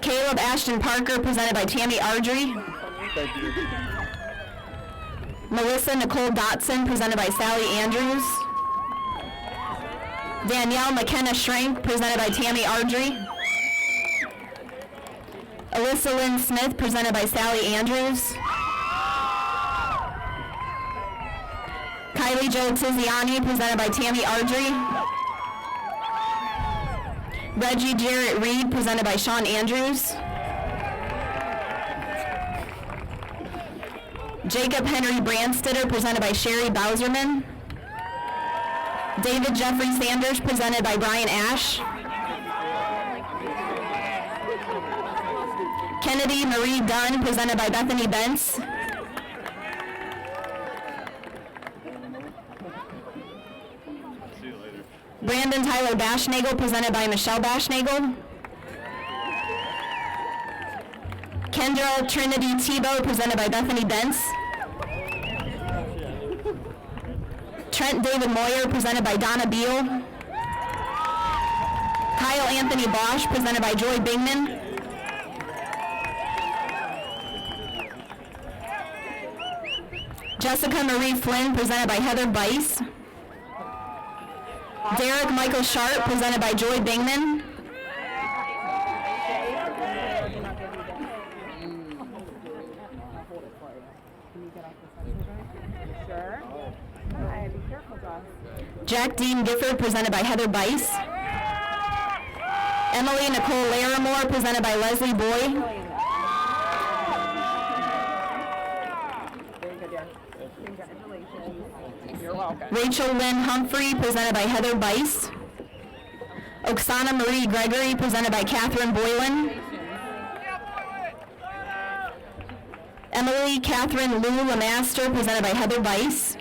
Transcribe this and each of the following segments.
Caleb Ashton Parker, presented by Tammy Ardrey. Thank you. Melissa Nicole Dotson, presented by Sally Andrews. Danielle McKenna Schrank, presented by Tammy Ardrey. Alyssa Lynn Smith, presented by Sally Andrews. Kylie Jo Tiziani, presented by Tammy Ardrey. Reggie Jarrett Reed, presented by Sean Andrews. Jacob Henry Brandstetter, presented by Sherry Bowserman. David Jeffrey Sanders, presented by Brian Ash. Kennedy Marie Dunn, presented by Bethany Bentz. See you later. Brandon Tyler Bashnagel, presented by Michelle Bashnagel. Kendra Trinity Tebow, presented by Bethany Bentz. Trent David Moyer, presented by Donna Beal. Kyle Anthony Bosch, presented by Joy Bingman. Jessica Marie Flynn, presented by Heather Bice. Derek Michael Sharp, presented by Joy Bingman. Jack Dean Gifford, presented by Heather Bice. Emily Nicole Larimore, presented by Leslie Boyd. You're welcome. Rachel Lynn Humphrey, presented by Heather Bice. Oksana Marie Gregory, presented by Catherine Boylan. Emily Catherine Lou Lamaster, presented by Heather Bice.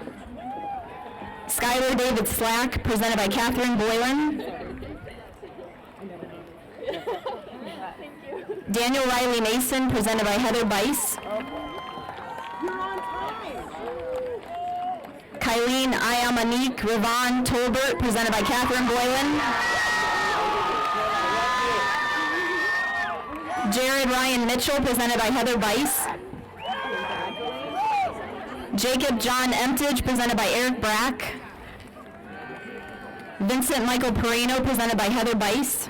Skylar David Slack, presented by Catherine Boylan. Daniel Riley Mason, presented by Heather Bice. Kylene Ayamanique Ravon Tolbert, presented by Catherine Boylan. Jared Ryan Mitchell, presented by Heather Bice. Jacob John Emtage, presented by Eric Brack. Vincent Michael Perino, presented by Heather Bice.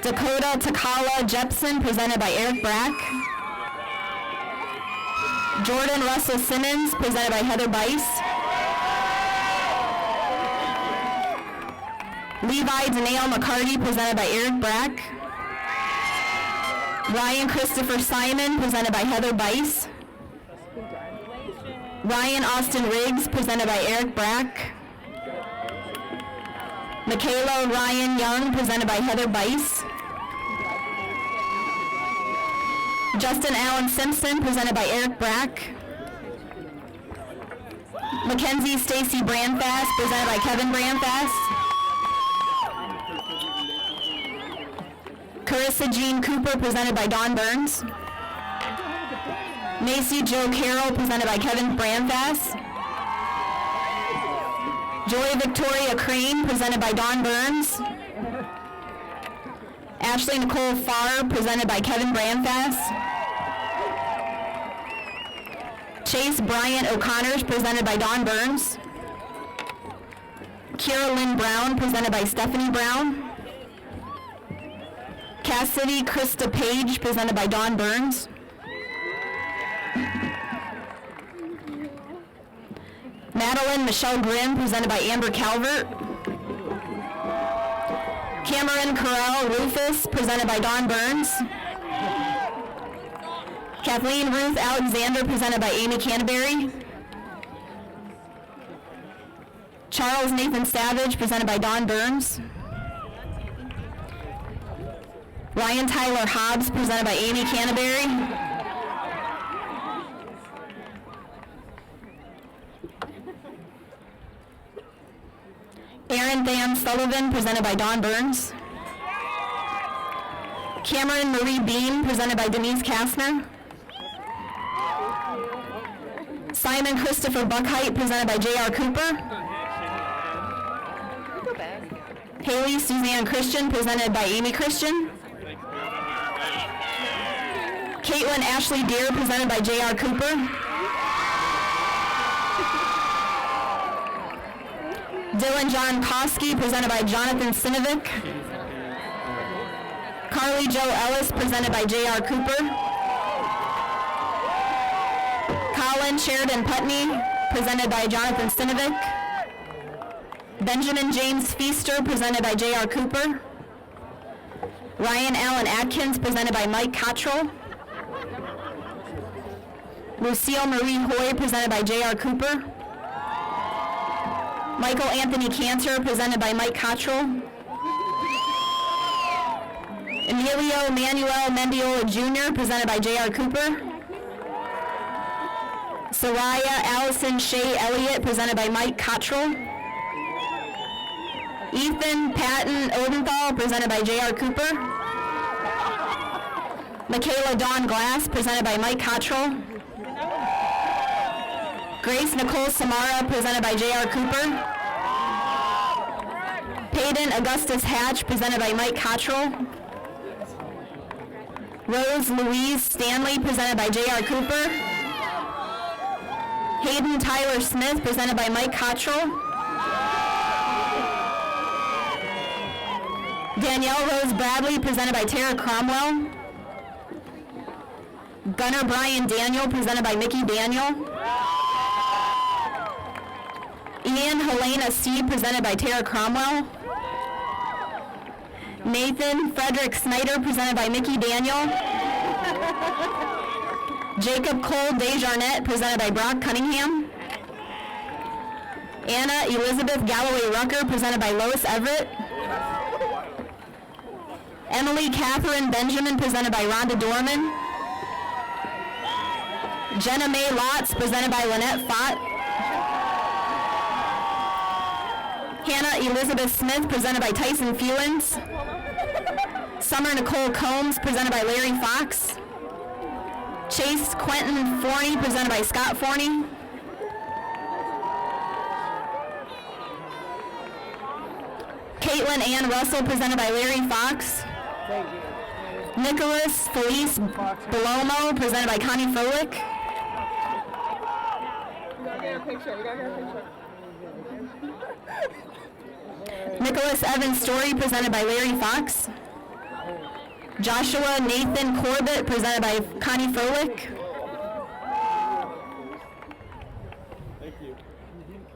Dakota Takala Jepson, presented by Eric Brack. Jordan Russell Simmons, presented by Heather Bice. Levi Danielle McCarty, presented by Eric Brack. Ryan Christopher Simon, presented by Heather Bice. Ryan Austin Riggs, presented by Eric Brack. Michaela Ryan Young, presented by Heather Bice. Justin Allen Simpson, presented by Eric Brack. Mackenzie Stacy Brandfast, presented by Kevin Brandfast. Carissa Jean Cooper, presented by Dawn Burns. Macy Joe Carroll, presented by Kevin Brandfast. Joy Victoria Crane, presented by Dawn Burns. Ashley Nicole Farr, presented by Kevin Brandfast. Chase Bryant O'Connors, presented by Dawn Burns. Kira Lynn Brown, presented by Stephanie Brown. Cassidy Krista Page, presented by Dawn Burns. Madeline Michelle Grimm, presented by Amber Calvert. Cameron Corral Rufus, presented by Dawn Burns. Kathleen Ruth Alexander, presented by Amy Canterbury. Charles Nathan Savage, presented by Dawn Burns. Ryan Tyler Hobbs, presented by Amy Canterbury. Aaron Van Sullivan, presented by Dawn Burns. Cameron Marie Bean, presented by Denise Kastner. Simon Christopher Buckheit, presented by J.R. Cooper. Haley Suzanne Christian, presented by Amy Christian. Caitlin Ashley Deere, presented by J.R. Cooper. Dylan John Koski, presented by Jonathan Sinovic. Carly Jo Ellis, presented by J.R. Cooper. Colin Sheridan Putney, presented by Jonathan Sinovic. Benjamin James Feaster, presented by J.R. Cooper. Ryan Allen Atkins, presented by Mike Cottrell. Lucille Marie Hoy, presented by J.R. Cooper. Michael Anthony Cantor, presented by Mike Cottrell. Emilio Manuel Mendiola Jr., presented by J.R. Cooper. Soraya Allison Shea Elliott, presented by Mike Cottrell. Ethan Patton Odenthal, presented by J.R. Cooper. Michaela Dawn Glass, presented by Mike Cottrell. Grace Nicole Samara, presented by J.R. Cooper. Peyton Augustus Hatch, presented by Mike Cottrell. Rose Louise Stanley, presented by J.R. Cooper. Hayden Tyler Smith, presented by Mike Cottrell. Danielle Rose Bradley, presented by Tara Cromwell. Gunnar Brian Daniel, presented by Mickey Daniel. Ian Helena C., presented by Tara Cromwell. Nathan Frederick Snyder, presented by Mickey Daniel. Jacob Cole Desjarnette, presented by Brock Cunningham. Anna Elizabeth Galloway Rucker, presented by Lois Everett. Emily Catherine Benjamin, presented by Rhonda Dorman. Jenna Mae Lotz, presented by Lynette Fott. Hannah Elizabeth Smith, presented by Tyson Fewens. Summer Nicole Combs, presented by Larry Fox. Chase Quentin Forney, presented by Scott Forney. Caitlin Ann Russell, presented by Larry Fox. Nicholas Felice Belomo, presented by Connie Froelich. Nicholas Evans Story, presented by Larry Fox. Joshua Nathan Corbett, presented by Connie Froelich.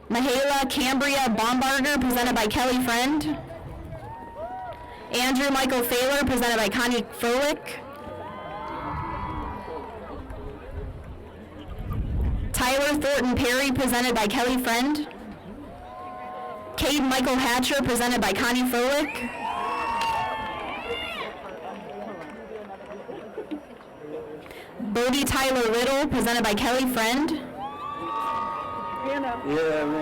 Mahala Cambria Baumbarger, presented by Kelly Friend. Andrew Michael Thaler, presented by Connie Froelich. Tyler Thornton Perry, presented by Kelly Friend. Cade Michael Hatcher, presented by Connie Froelich. Bodie Tyler Riddle, presented by Kelly Friend.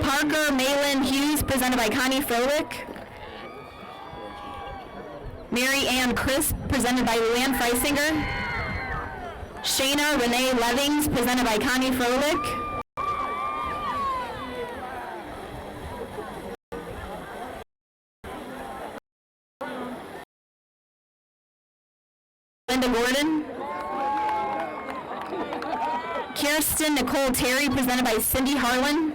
Parker Malin Hughes, presented by Connie Froelich. Mary Ann Crisp, presented by Luann Freisinger. Shayna Renee Levings, presented by Connie Froelich. Linda Gordon. Kirsten Nicole Terry, presented by Cindy Harlan.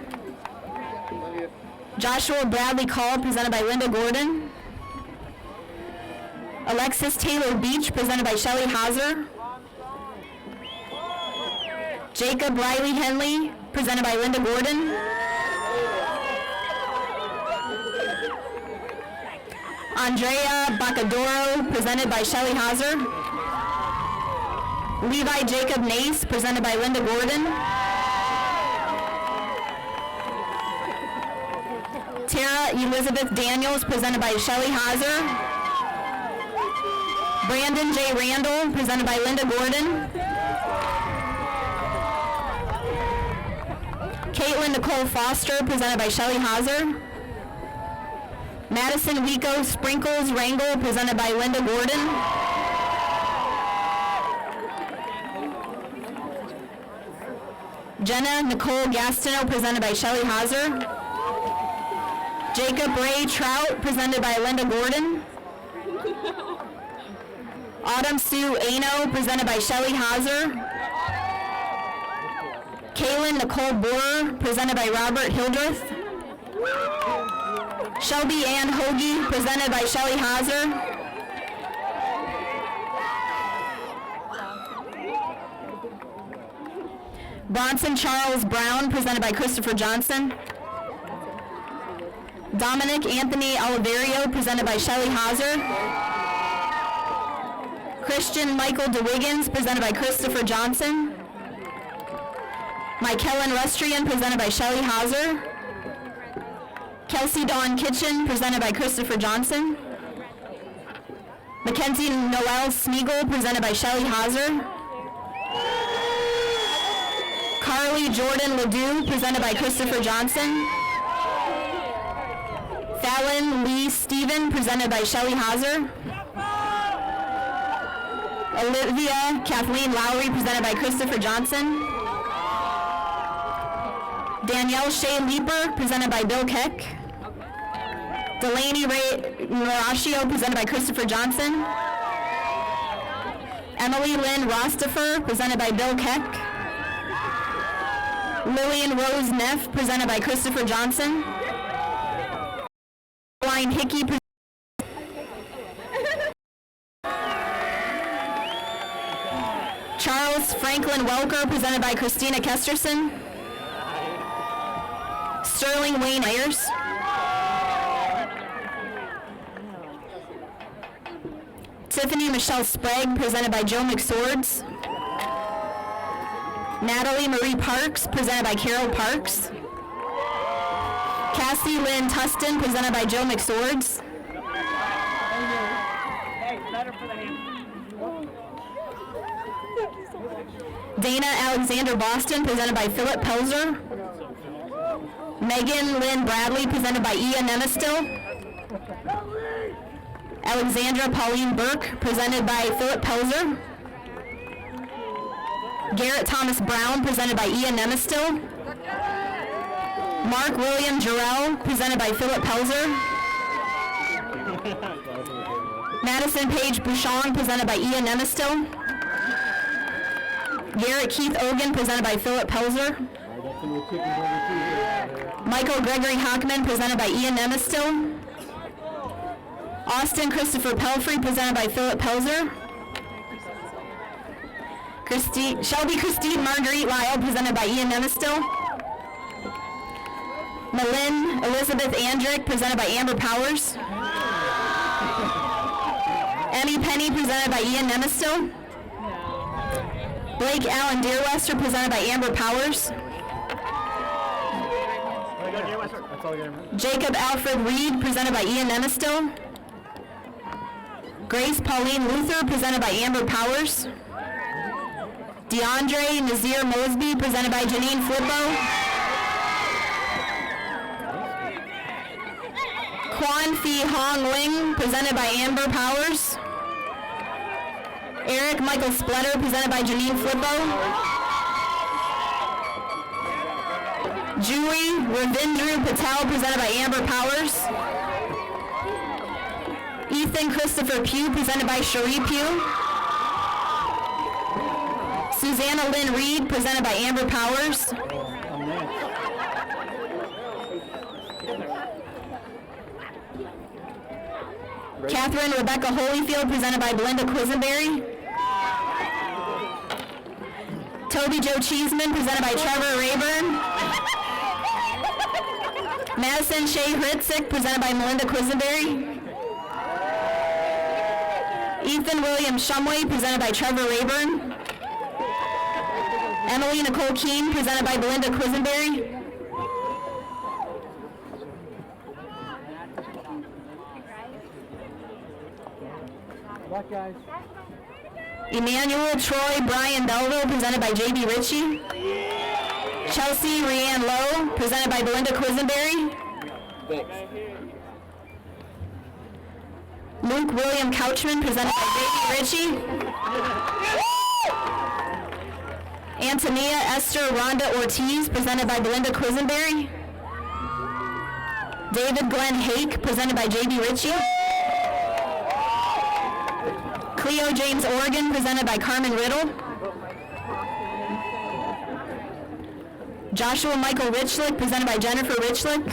Joshua Bradley Call, presented by Linda Gordon. Alexis Taylor Beach, presented by Shelley Hauser. Jacob Riley Henley, presented by Linda Gordon. Andrea Bacadoro, presented by Shelley Hauser. Levi Jacob Nace, presented by Linda Gordon. Tara Elizabeth Daniels, presented by Shelley Hauser. Brandon J. Randall, presented by Linda Gordon. Caitlin Nicole Foster, presented by Shelley Hauser. Madison Wico Sprinkles Wrangle, presented by Linda Gordon. Jenna Nicole Gastineau, presented by Shelley Hauser. Jacob Ray Trout, presented by Linda Gordon. Autumn Sue Ano, presented by Shelley Hauser. Kaylin Nicole Borer, presented by Robert Hildreth. Shelby Ann Hoagie, presented by Shelley Hauser. Bronson Charles Brown, presented by Christopher Johnson. Dominic Anthony Oliverio, presented by Shelley Hauser. Christian Michael DeWiggins, presented by Christopher Johnson. Mykellen Rustrian, presented by Shelley Hauser. Kelsey Dawn Kitchen, presented by Christopher Johnson. Mackenzie Noel Smeagol, presented by Shelley Hauser. Carly Jordan Ledoux, presented by Christopher Johnson. Fallon Lee Stephen, presented by Shelley Hauser. Olivia Kathleen Lowry, presented by Christopher Johnson. Danielle Shea Leeper, presented by Bill Keck. Delaney Ray Noraccio, presented by Christopher Johnson. Emily Lynn Rostifer, presented by Bill Keck. Lillian Rose Neff, presented by Christopher Johnson. Caroline Hickey, Charles Franklin Welker, presented by Christina Kesterson. Sterling Wayne Ayers. Tiffany Michelle Sprague, presented by Joe McSwords. Natalie Marie Parks, presented by Carol Parks. Cassie Lynn Tustin, presented by Joe McSwords. Dana Alexander Boston, presented by Philip Pelzer. Megan Lynn Bradley, presented by Ian Nemistil. Alexandra Pauline Burke, presented by Philip Pelzer. Garrett Thomas Brown, presented by Ian Nemistil. Mark William Jarrell, presented by Philip Pelzer. Madison Paige Bouchon, presented by Ian Nemistil. Garrett Keith Ogan, presented by Philip Pelzer. Michael Gregory Hockman, presented by Ian Nemistil. Austin Christopher Pelfrey, presented by Philip Pelzer. Shelby Christine Marguerite Lyle, presented by Ian Nemistil. Malin Elizabeth Andrick, presented by Amber Powers. Emmy Penny, presented by Ian Nemistil. Blake Allen Deerwester, presented by Amber Powers. Jacob Alfred Reed, presented by Ian Nemistil. Grace Pauline Luther, presented by Amber Powers. DeAndre Nazir Mosby, presented by Janine Flippo. Quan Phi Hong Ling, presented by Amber Powers. Eric Michael Spletter, presented by Janine Flippo. Julie Ravindru Patel, presented by Amber Powers. Ethan Christopher Pugh, presented by Cherie Pugh. Susanna Lynn Reed, presented by Amber Powers. Catherine Rebecca Holyfield, presented by Belinda Quisenberry. Toby Joe Cheeseman, presented by Trevor Rayburn. Madison Shea Hritzik, presented by Melinda Quisenberry. Ethan William Shumway, presented by Trevor Rayburn. Emily Nicole Keene, presented by Belinda Quisenberry. Emmanuel Troy Brian Belleville, presented by J.B. Ritchie. Chelsea Rhiann Lowe, presented by Belinda Quisenberry. Luke William Couchman, presented by J.B. Ritchie. Antonia Esther Rhonda Ortiz, presented by Belinda Quisenberry. David Glenn Hake, presented by J.B. Ritchie. Cleo James Oregon, presented by Carmen Riddle. Joshua Michael Richlick, presented by Jennifer Richlick.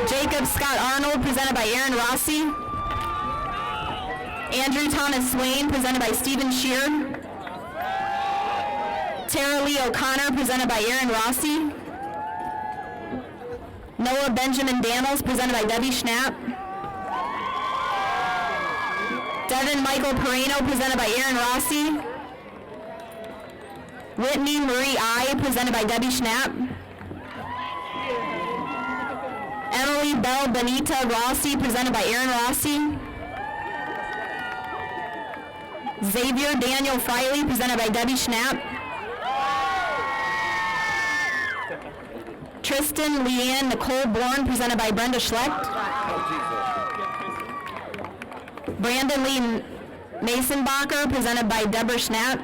Jacob Scott Arnold, presented by Aaron Rossi. Andrew Thomas Swain, presented by Stephen Shear. Tara Lee O'Connor, presented by Aaron Rossi. Noah Benjamin Daniels, presented by Debbie Schnapp. Devin Michael Perino, presented by Aaron Rossi. Whitney Marie I, presented by Debbie Schnapp. Emily Bell Benita Rossi, presented by Aaron Rossi. Xavier Daniel Friley, presented by Debbie Schnapp. Tristan Leanne Nicole Bourne, presented by Brenda Schlecht. Brandon Lee Masonbacher, presented by Deborah Schnapp.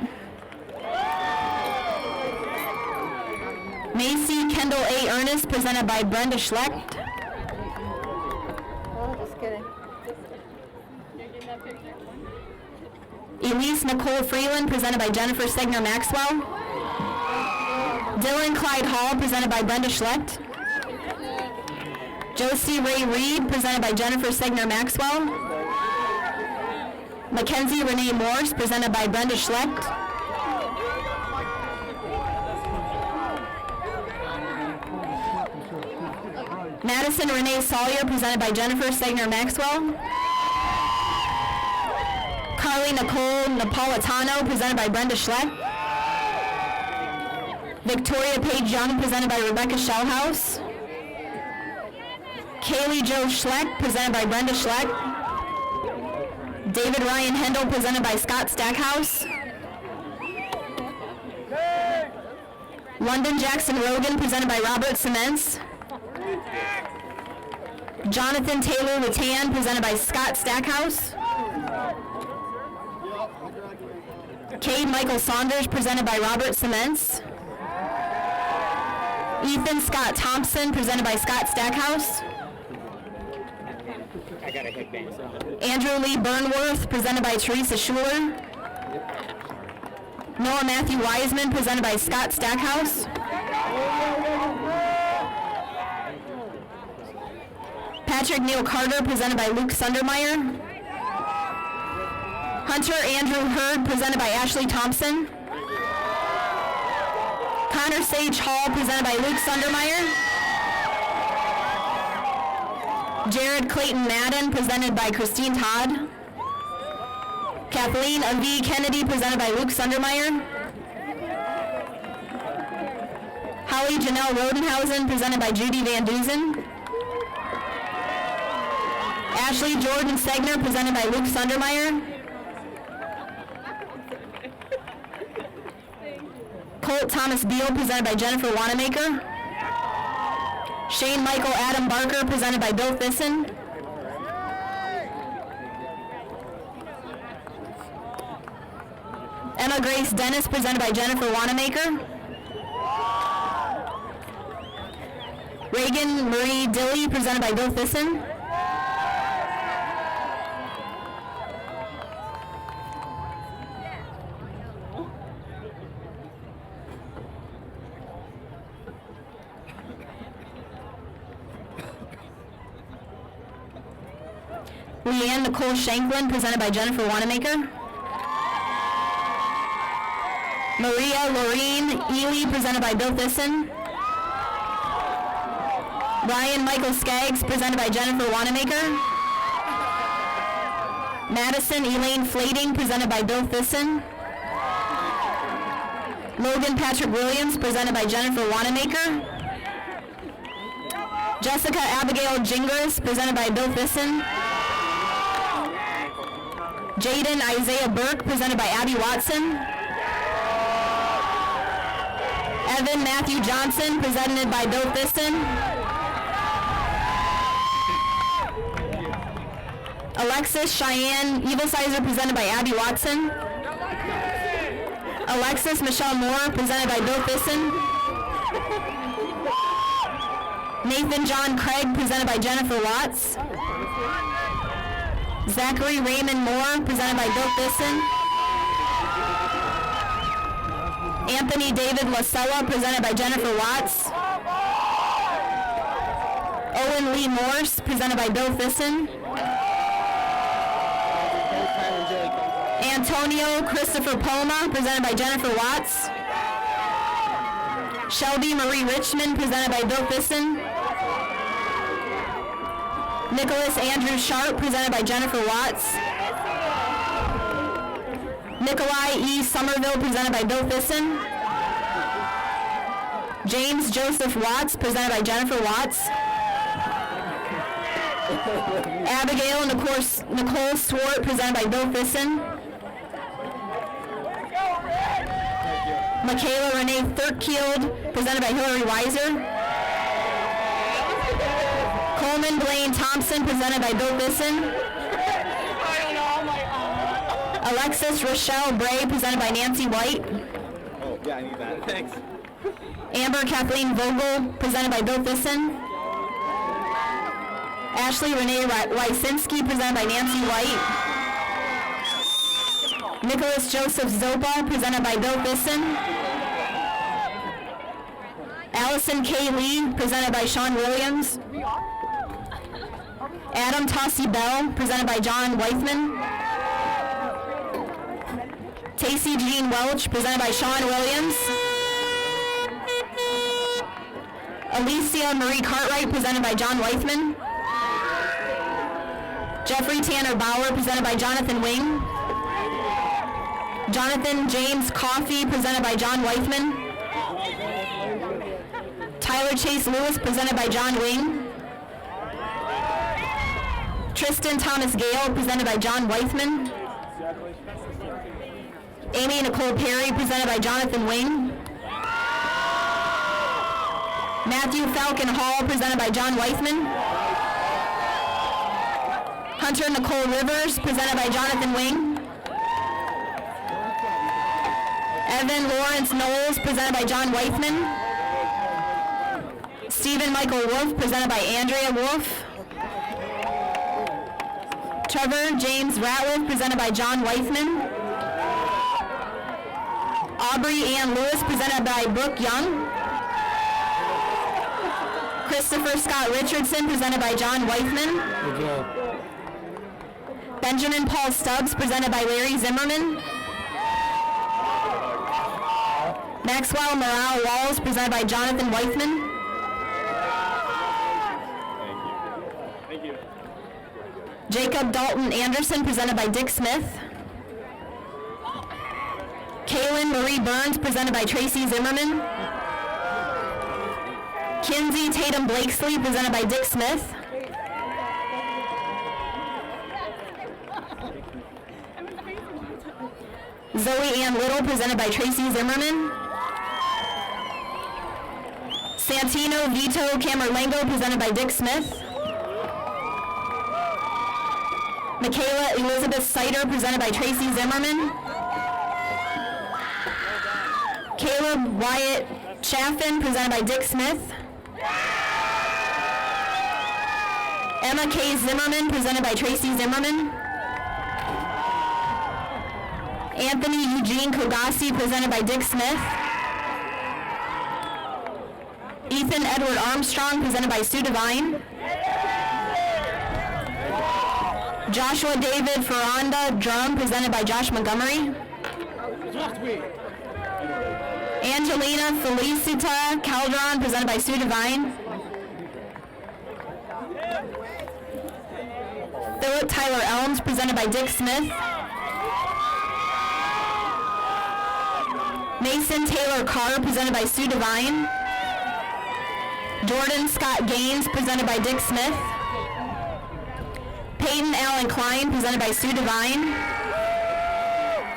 Macy Kendall A. Ernest, presented by Brenda Schlecht. Oh, just kidding. Elise Nicole Freeland, presented by Jennifer Stegner Maxwell. Dylan Clyde Hall, presented by Brenda Schlecht. Josie Ray Reed, presented by Jennifer Stegner Maxwell. Mackenzie Renee Morse, presented by Brenda Schlecht. Madison Renee Sawyer, presented by Jennifer Stegner Maxwell. Carly Nicole Napolitano, presented by Brenda Schlecht. Victoria Page Young, presented by Rebecca Shellhouse. Kaylee Jo Schlecht, presented by Brenda Schlecht. David Ryan Hendel, presented by Scott Stackhouse. London Jackson Rogan, presented by Robert Semence. Jonathan Taylor Latan, presented by Scott Stackhouse. Cade Michael Saunders, presented by Robert Semence. Ethan Scott Thompson, presented by Scott Stackhouse. I got a headband. Andrew Lee Burnworth, presented by Teresa Schuler. Noah Matthew Wiseman, presented by Scott Stackhouse. Patrick Neal Carter, presented by Luke Sundermeyer. Hunter Andrew Hurd, presented by Ashley Thompson. Connor Sage Hall, presented by Luke Sundermeyer. Jared Clayton Madden, presented by Christine Todd. Kathleen Avi Kennedy, presented by Luke Sundermeyer. Holly Janelle Rodenhausen, presented by Judy Van Dusen. Ashley Jordan Segner, presented by Luke Sundermeyer. Colt Thomas Beal, presented by Jennifer Wanamaker. Shane Michael Adam Barker, presented by Bill Thyssen. Emma Grace Dennis, presented by Jennifer Wanamaker. Reagan Marie Dilly, presented by Bill Thyssen. Leanne Nicole Shanklin, presented by Jennifer Wanamaker. Maria Laureen Ely, presented by Bill Thyssen. Ryan Michael Skaggs, presented by Jennifer Wanamaker. Madison Elaine Flading, presented by Bill Thyssen. Logan Patrick Williams, presented by Jennifer Wanamaker. Jessica Abigail Gingras, presented by Bill Thyssen. Jaden Isaiah Burke, presented by Abby Watson. Evan Matthew Johnson, presented by Bill Thyssen. Alexis Cheyenne Evilsizer, presented by Abby Watson. Alexis Michelle Moore, presented by Bill Thyssen. Nathan John Craig, presented by Jennifer Watts. Zachary Raymond Moore, presented by Bill Thyssen. Anthony David Lasella, presented by Jennifer Watts. Owen Lee Morse, presented by Bill Thyssen. Antonio Christopher Poma, presented by Jennifer Watts. Shelby Marie Richmond, presented by Bill Thyssen. Nicholas Andrew Sharp, presented by Jennifer Watts. Nikolai E. Somerville, presented by Bill Thyssen. James Joseph Watts, presented by Jennifer Watts. Abigail Nicole Swart, presented by Bill Thyssen. Michaela Renee Thurkield, presented by Hillary Weiser. Coleman Blaine Thompson, presented by Bill Thyssen. Alexis Rochelle Bray, presented by Nancy White. Oh, yeah, I need that. Thanks. Amber Kathleen Vogel, presented by Bill Thyssen. Ashley Renee Wysinski, presented by Nancy White. Nicholas Joseph Zopa, presented by Bill Thyssen. Allison K. Lee, presented by Sean Williams. Adam Tossie Bell, presented by John Weithman. Tacey Jean Welch, presented by Sean Williams. Alicia Marie Cartwright, presented by John Weithman. Jeffrey Tanner Bauer, presented by Jonathan Wing. Jonathan James Coffey, presented by John Weithman. Tyler Chase Lewis, presented by John Wing. Tristan Thomas Gale, presented by John Weithman. Amy Nicole Perry, presented by Jonathan Wing. Matthew Falcon Hall, presented by John Weithman. Hunter Nicole Rivers, presented by Jonathan Wing. Evan Lawrence Knowles, presented by John Weithman. Stephen Michael Wolf, presented by Andrea Wolf. Trevor James Ratliff, presented by John Weithman. Aubrey Ann Lewis, presented by Brooke Young. Christopher Scott Richardson, presented by John Weithman. Good job. Benjamin Paul Stubbs, presented by Larry Zimmerman. Maxwell Morale Walls, presented by Jonathan Weithman. Thank you. Jacob Dalton Anderson, presented by Dick Smith. Kaylin Marie Burns, presented by Tracy Zimmerman. Kinsey Tatum Blakesley, presented by Dick Smith. Zoe Ann Little, presented by Tracy Zimmerman. Santino Vito Camerlengo, presented by Dick Smith. Michaela Elizabeth Sider, presented by Tracy Zimmerman. Caleb Wyatt Chaffin, presented by Dick Smith. Emma K. Zimmerman, presented by Tracy Zimmerman. Anthony Eugene Kogasi, presented by Dick Smith. Ethan Edward Armstrong, presented by Sue Devine. Joshua David Ferranda, drum, presented by Josh Montgomery. Angelina Felicita Calderon, presented by Sue Devine. Philip Tyler Elms, presented by Dick Smith. Mason Taylor Carr, presented by Sue Devine. Jordan Scott Gaines, presented by Dick Smith. Peyton Allen Klein, presented by Sue Devine.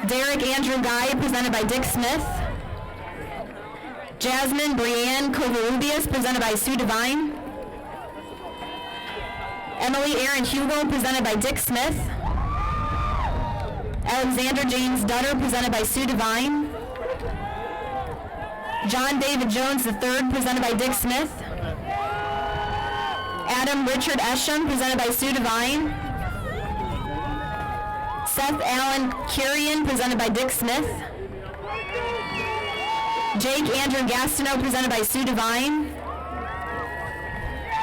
Derek Andrew Guy, presented by Dick Smith. Jasmine Brianne Covarrubias, presented by Sue Devine. Emily Aaron Hugo, presented by Dick Smith. Alexander James Dutter, presented by Sue Devine. John David Jones III, presented by Dick Smith. Adam Richard Esham, presented by Sue Devine. Seth Allen Curian, presented by Dick Smith. Jake Andrew Gastineau, presented by Sue Devine.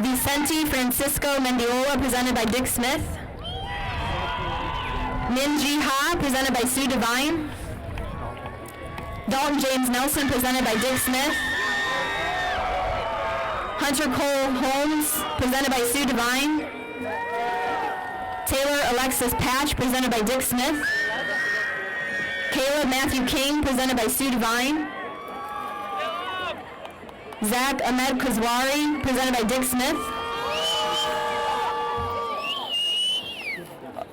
Vicente Francisco Mendiola, presented by Dick Smith. Minji Ha, presented by Sue Devine. Dalton James Nelson, presented by Dick Smith. Hunter Cole Holmes, presented by Sue Devine. Taylor Alexis Patch, presented by Dick Smith. Caleb Matthew King, presented by Sue Devine. Zach Ahmed Kuzwari, presented by Dick Smith.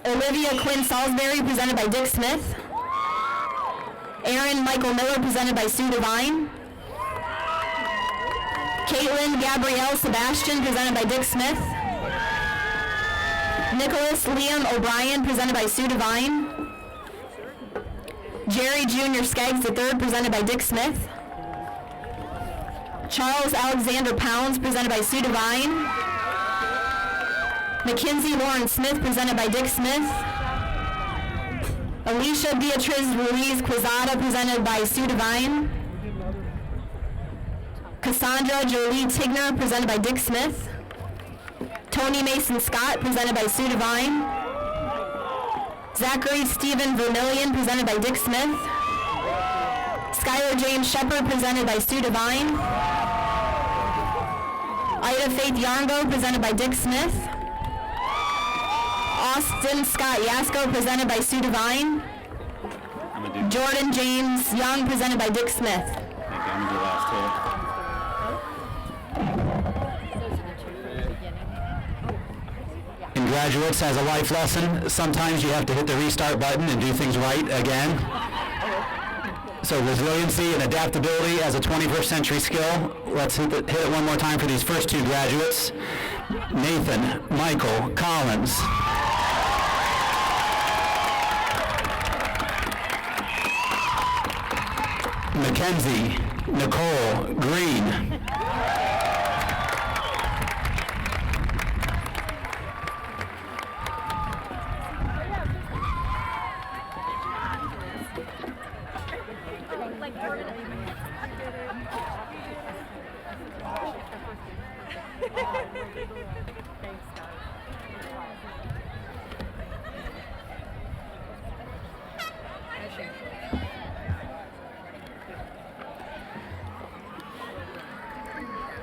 Olivia Quinn Salisbury, presented by Dick Smith. Aaron Michael Miller, presented by Sue Devine. Caitlin Gabrielle Sebastian, presented by Dick Smith. Nicholas Liam O'Brien, presented by Sue Devine. Jerry Jr. Skaggs III, presented by Dick Smith. Charles Alexander Pounds, presented by Sue Devine. Mackenzie Lauren Smith, presented by Dick Smith. Alicia Beatriz Ruiz Quezada, presented by Sue Devine. Cassandra Jolie Tigner, presented by Dick Smith. Tony Mason Scott, presented by Sue Devine. Zachary Stephen Vermillion, presented by Dick Smith. Skylar James Shepard, presented by Sue Devine. Ida Faith Yarngo, presented by Dick Smith. Austin Scott Yasko, presented by Sue Devine. Jordan James Young, presented by Dick Smith. Thank you. I'm gonna do last two. And graduates, as a life lesson, sometimes you have to hit the restart button and do things right again. So resiliency and adaptability as a 21st century skill. Let's hit it one more time for these first two graduates. Nathan Michael Collins. Mackenzie Nicole Green.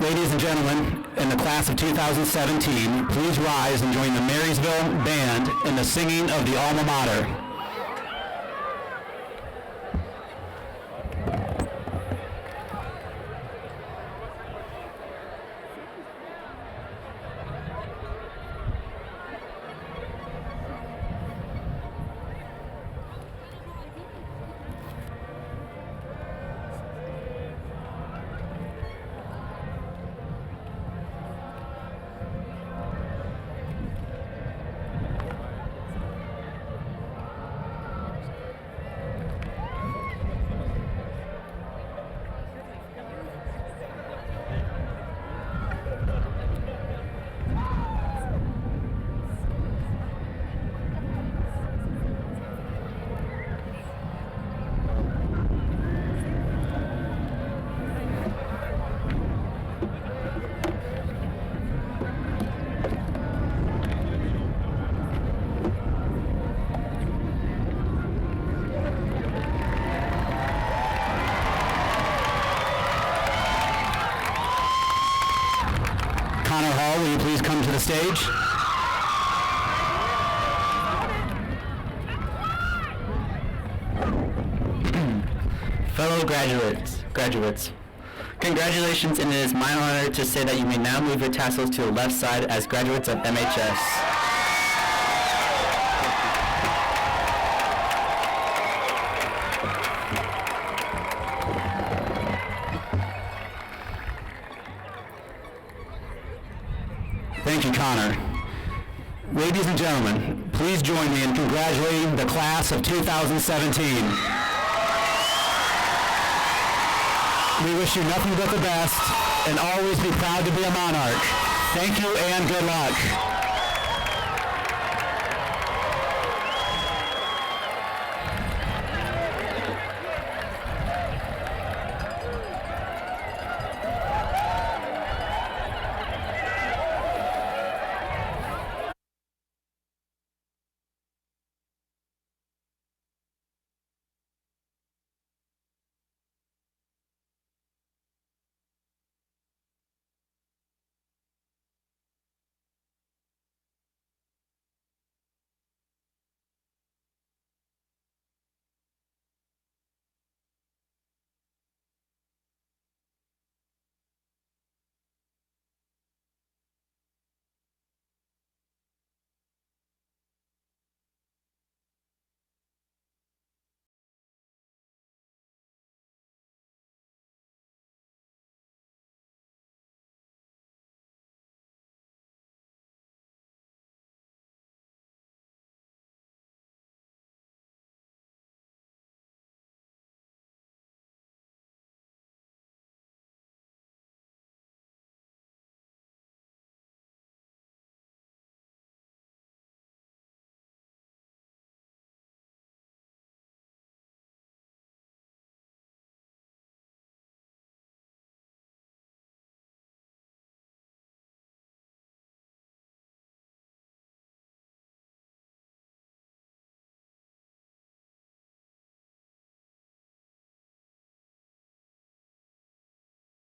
Ladies and gentlemen, in the class of 2017, please rise and join the Marysville Band in the singing of the Alma Mater. Will you please come to the stage? Fellow graduates, congratulations, and it is my honor to say that you may now move your tassels to the left side as graduates of MHS. Thank you, Connor. Ladies and gentlemen, please join me in congratulating the class of 2017. We wish you nothing but the best, and always be proud to be a Monarch. Thank you and good luck.